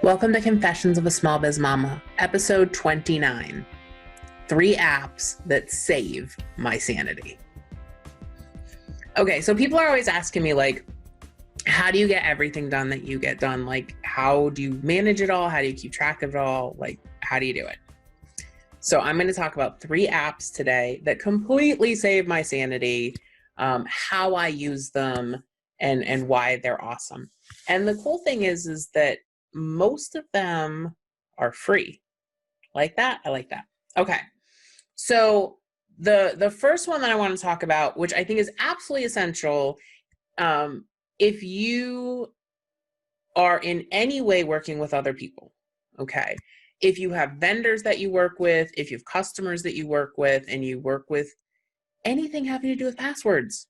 Welcome to Confessions of a Small Biz Mama, episode 29. 3 apps that save my sanity. Okay, so people are always asking me, like, how do you get everything done that you get done? Like, how do you manage it all? How do you keep track of it all? Like, how do you do it? So I'm going to talk about 3 apps today that completely save my sanity, how I use them, and why they're awesome. And the cool thing is that most of them are free. Like that? I like that. Okay. So the first one that I want to talk about, which I think is absolutely essential, if you are in any way working with other people, okay? If you have vendors that you work with, if you have customers that you work with, and you work with anything having to do with passwords,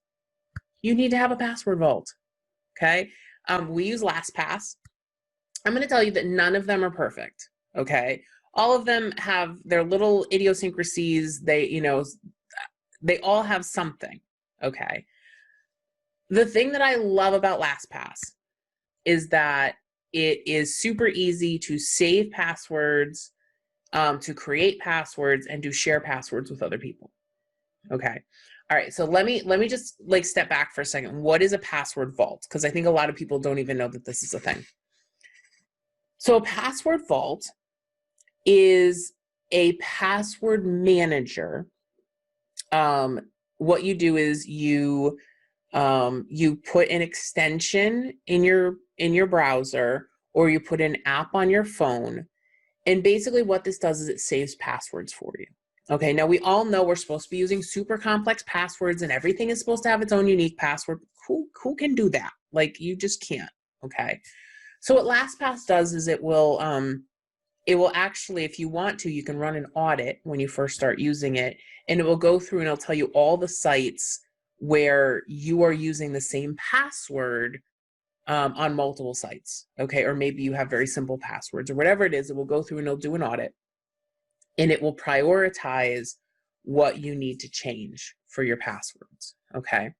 you need to have a password vault, okay? We use LastPass. I'm going to tell you that none of them are perfect, okay? All of them have their little idiosyncrasies. They all have something, okay? The thing that I love about LastPass is that it is super easy to save passwords, to create passwords, and to share passwords with other people, okay? All right, so let me just like step back for a second. What is a password vault? Because I think a lot of people don't even know that this is a thing. So a password vault is a password manager. What you do is you put an extension in your browser, or you put an app on your phone, and basically what this does is it saves passwords for you. Okay, now we all know we're supposed to be using super complex passwords and everything is supposed to have its own unique password. Who can do that? Like, you just can't. Okay, so what LastPass does is it will actually, if you want to, you can run an audit when you first start using it, and it will go through and it'll tell you all the sites where you are using the same password on multiple sites, okay? Or maybe you have very simple passwords or whatever it is. It will go through and it'll do an audit, and it will prioritize what you need to change for your passwords, okay?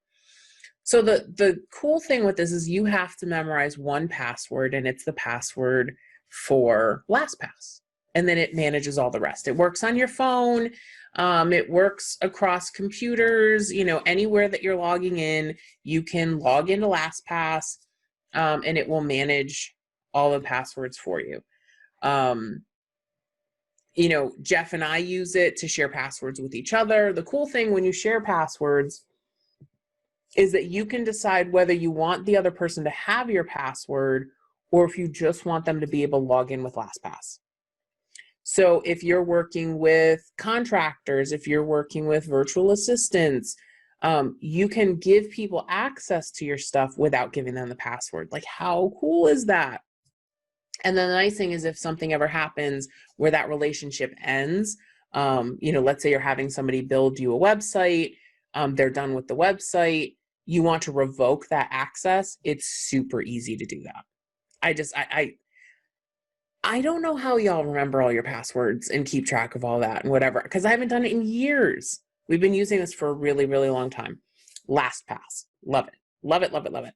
So the cool thing with this is you have to memorize one password, and it's the password for LastPass. And then it manages all the rest. It works on your phone. It works across computers. Anywhere that you're logging in, you can log into LastPass, and it will manage all the passwords for you. Jeff and I use it to share passwords with each other. The cool thing when you share passwords is that you can decide whether you want the other person to have your password or if you just want them to be able to log in with LastPass. So if you're working with contractors, if you're working with virtual assistants, you can give people access to your stuff without giving them the password. Like, how cool is that? And then the nice thing is, if something ever happens where that relationship ends, let's say you're having somebody build you a website, they're done with the website, you want to revoke that access, it's super easy to do that. I don't know how y'all remember all your passwords and keep track of all that and whatever, because I haven't done it in years. We've been using this for a really, really long time. LastPass, love it, love it, love it, love it.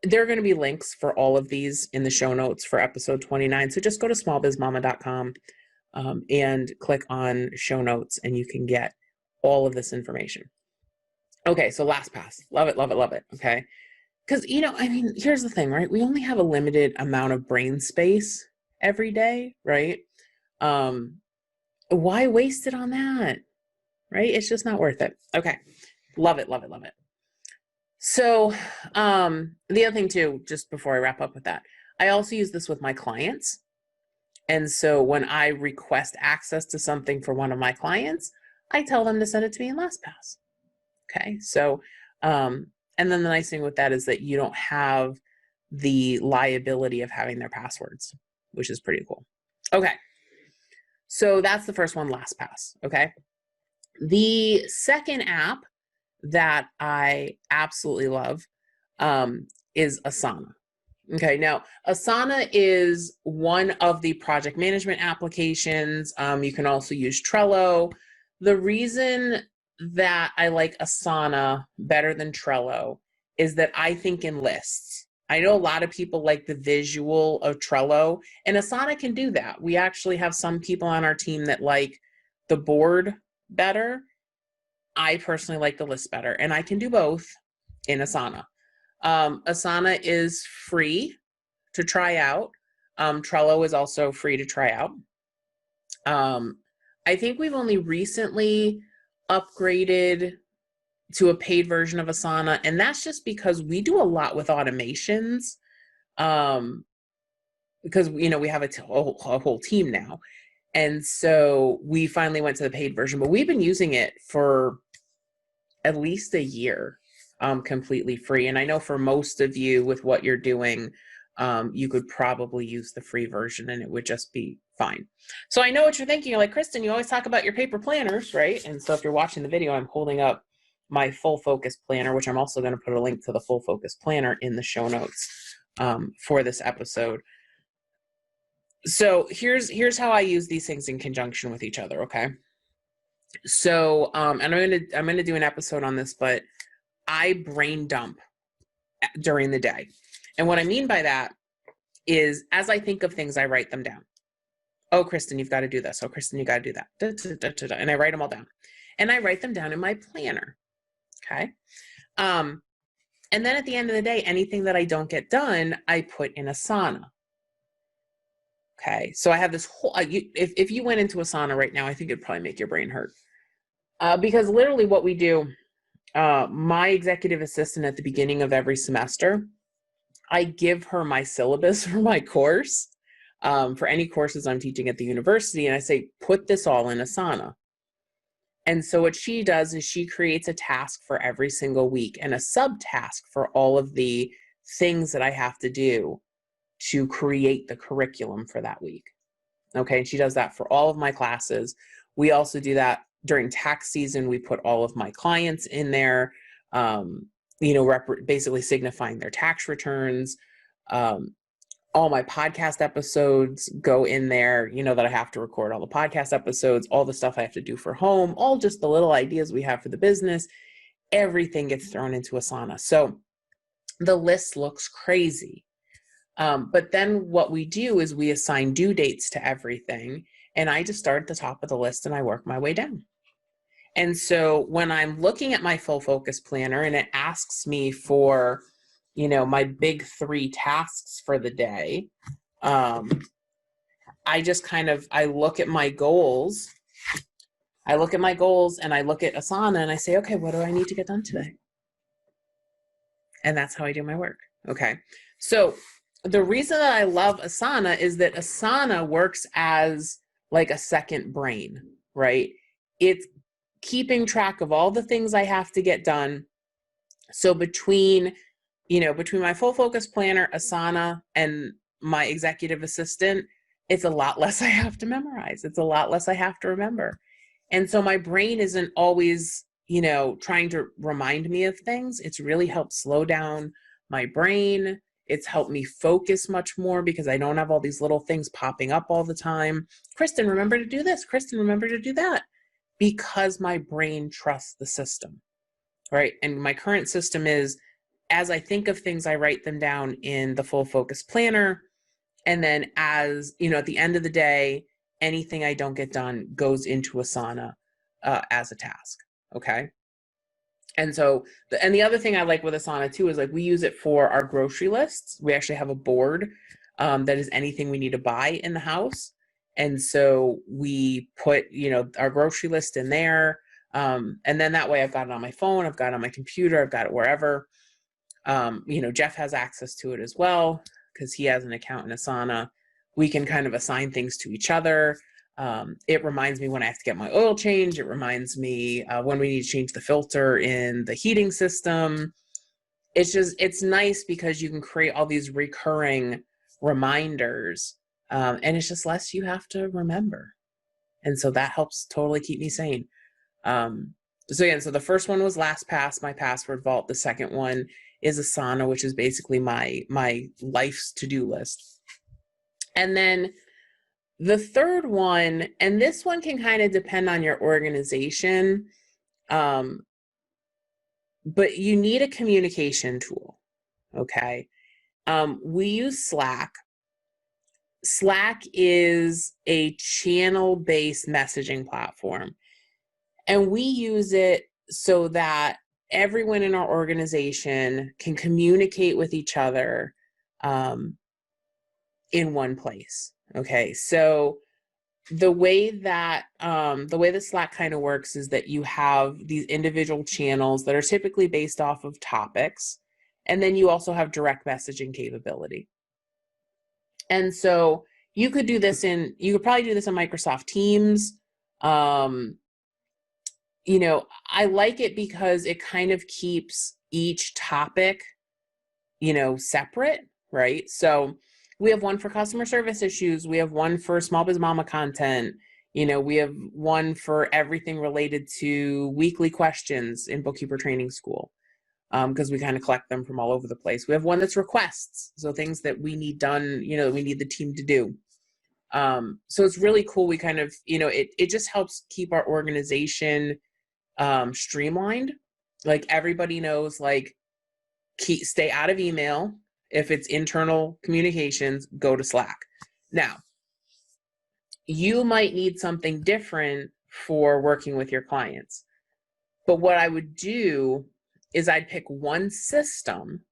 There are going to be links for all of these in the show notes for episode 29. So just go to smallbizmama.com and click on show notes, and you can get all of this information. Okay, so LastPass, love it, love it, love it. Okay. Because, here's the thing, right? We only have a limited amount of brain space every day, right? Why waste it on that, right? It's just not worth it. Okay, love it, love it, love it. So the other thing too, just before I wrap up with that, I also use this with my clients. And so when I request access to something for one of my clients, I tell them to send it to me in LastPass. Okay, so and then the nice thing with that is that you don't have the liability of having their passwords, which is pretty cool. Okay, so that's the first one, LastPass, okay? The second app that I absolutely love is Asana. Okay, now Asana is one of the project management applications. You can also use Trello. The reason that I like Asana better than Trello is that I think in lists. I know a lot of people like the visual of Trello, and Asana can do that. We actually have some people on our team that like the board better. I personally like the list better, and I can do both in Asana. Asana is free to try out. Trello is also free to try out. I think we've only recently upgraded to a paid version of Asana, and that's just because we do a lot with automations. Because we have a whole team now, and so we finally went to the paid version, but we've been using it for at least a year, completely free. And I know for most of you with what you're doing, you could probably use the free version and it would just be fine. So I know what you're thinking. You're like, Kristen, you always talk about your paper planners, right? And so if you're watching the video, I'm holding up my full focus planner, which I'm also going to put a link to the full focus planner in the show notes for this episode. So here's how I use these things in conjunction with each other, okay? So and I'm gonna do an episode on this, but I brain dump during the day. And what I mean by that is as I think of things, I write them down. Oh, Kristen, you've got to do this. Oh, Kristen, you got to do that. Da, da, da, da, da. And I write them all down. And I write them down in my planner. Okay. And then at the end of the day, anything that I don't get done, I put in Asana. Okay. So I have this whole, if you went into Asana right now, I think it'd probably make your brain hurt. Because literally what we do, my executive assistant at the beginning of every semester, I give her my syllabus for my course, for any courses I'm teaching at the university, and I say, put this all in Asana. And so what she does is she creates a task for every single week and a subtask for all of the things that I have to do to create the curriculum for that week. Okay, and she does that for all of my classes. We also do that during tax season. We put all of my clients in there, basically signifying their tax returns. All my podcast episodes go in there, that I have to record all the podcast episodes, all the stuff I have to do for home, all just the little ideas we have for the business. Everything gets thrown into Asana. So the list looks crazy. But then what we do is we assign due dates to everything. And I just start at the top of the list and I work my way down. And so when I'm looking at my full focus planner and it asks me for, my big 3 tasks for the day, I just I look at my goals. I look at my goals and I look at Asana and I say, okay, what do I need to get done today? And that's how I do my work. Okay. So the reason that I love Asana is that Asana works as like a second brain, right? It's keeping track of all the things I have to get done. So between my full focus planner, Asana, and my executive assistant, it's a lot less I have to memorize. It's a lot less I have to remember. And so my brain isn't always, trying to remind me of things. It's really helped slow down my brain. It's helped me focus much more because I don't have all these little things popping up all the time. Kristen, remember to do this. Kristen, remember to do that. Because my brain trusts the system, right? And my current system is, as I think of things, I write them down in the full focus planner. And then as, at the end of the day, anything I don't get done goes into Asana as a task, okay? And so, the other thing I like with Asana too is like we use it for our grocery lists. We actually have a board that is anything we need to buy in the house. And so we put, our grocery list in there. And then that way I've got it on my phone, I've got it on my computer, I've got it wherever. Jeff has access to it as well because he has an account in Asana. We can kind of assign things to each other. It reminds me when I have to get my oil change. It reminds me when we need to change the filter in the heating system. It's nice because you can create all these recurring reminders, and it's just less you have to remember. And so that helps totally keep me sane. So the first one was LastPass, my password vault. The second one is Asana, which is basically my life's to-do list. And then the third one, and this one can kind of depend on your organization, but you need a communication tool, okay? We use Slack. Slack is a channel-based messaging platform, and we use it so that everyone in our organization can communicate with each other in one place. Okay, so the way that Slack kind of works is that you have these individual channels that are typically based off of topics, and then you also have direct messaging capability. And so you could probably do this in Microsoft Teams. I like it because it kind of keeps each topic, separate, right? So we have one for customer service issues. We have one for Small Biz Mama content. We have one for everything related to weekly questions in Bookkeeper Training School, because we kind of collect them from all over the place. We have one that's requests, so things that we need done, that we need the team to do. So it's really cool. We kind of, it just helps keep our organization streamlined. Like everybody knows, stay out of email. If it's internal communications, go to Slack. Now, you might need something different for working with your clients. But what I would do is I'd pick one system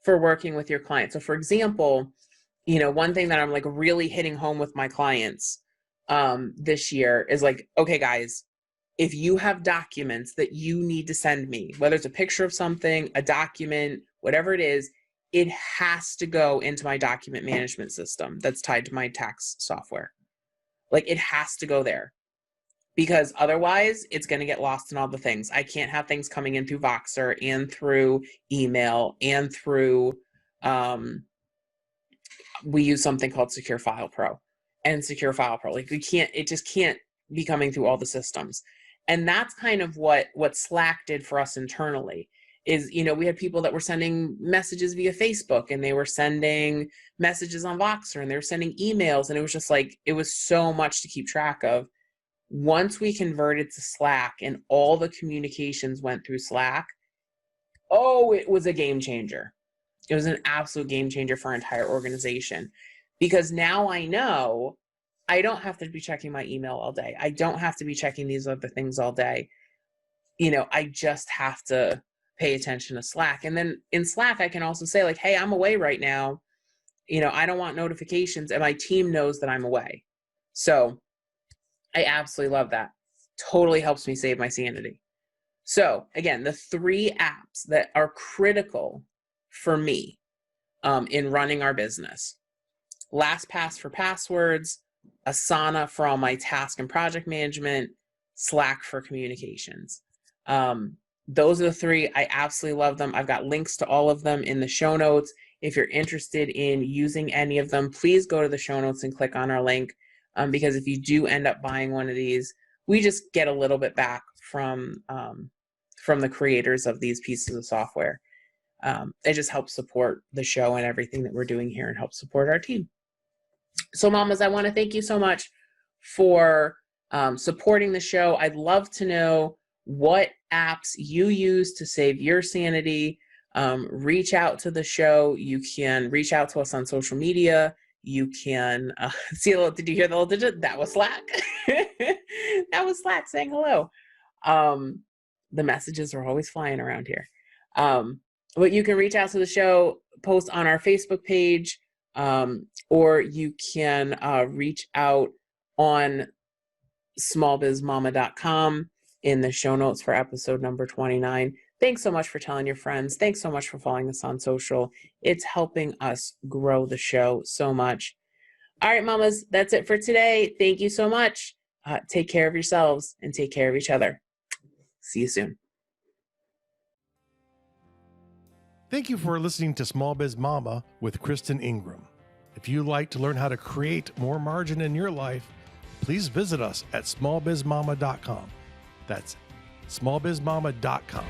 for working with your clients. So for example, one thing that I'm really hitting home with my clients this year is okay, guys, if you have documents that you need to send me, whether it's a picture of something, a document, whatever it is, it has to go into my document management system that's tied to my tax software. It has to go there, because otherwise it's going to get lost in all the things. I can't have things coming in through Voxer and through email and through, we use something called Secure File Pro and Secure File Pro. It just can't be coming through all the systems. And that's kind of what Slack did for us internally is, we had people that were sending messages via Facebook, and they were sending messages on Voxer, and they were sending emails. And it was just it was so much to keep track of. Once we converted to Slack and all the communications went through Slack, it was a game changer. It was an absolute game changer for our entire organization, because now I know I don't have to be checking my email all day. I don't have to be checking these other things all day. I just have to pay attention to Slack. And then in Slack, I can also say hey, I'm away right now. I don't want notifications, and my team knows that I'm away. So I absolutely love that. Totally helps me save my sanity. So again, the 3 apps that are critical for me in running our business: LastPass for passwords, Asana for all my task and project management, Slack for communications. Those are the 3. I absolutely love them. I've got links to all of them in the show notes. If you're interested in using any of them, please go to the show notes and click on our link, because if you do end up buying one of these, we just get a little bit back from the creators of these pieces of software. It just helps support the show and everything that we're doing here, and help support our team. So mamas, I want to thank you so much for supporting the show. I'd love to know what apps you use to save your sanity. Reach out to the show. You can reach out to us on social media. You can did you hear the little digit? That was Slack. That was Slack saying hello. The messages are always flying around here. But you can reach out to the show, post on our Facebook page, or you can reach out on smallbizmama.com in the show notes for episode number 29. Thanks so much for telling your friends. Thanks so much for following us on social. It's helping us grow the show so much. All right, mamas, that's it for today. Thank you so much. Take care of yourselves and take care of each other. See you soon. Thank you for listening to Small Biz Mama with Kristen Ingram. If you'd like to learn how to create more margin in your life, please visit us at smallbizmama.com. That's smallbizmama.com.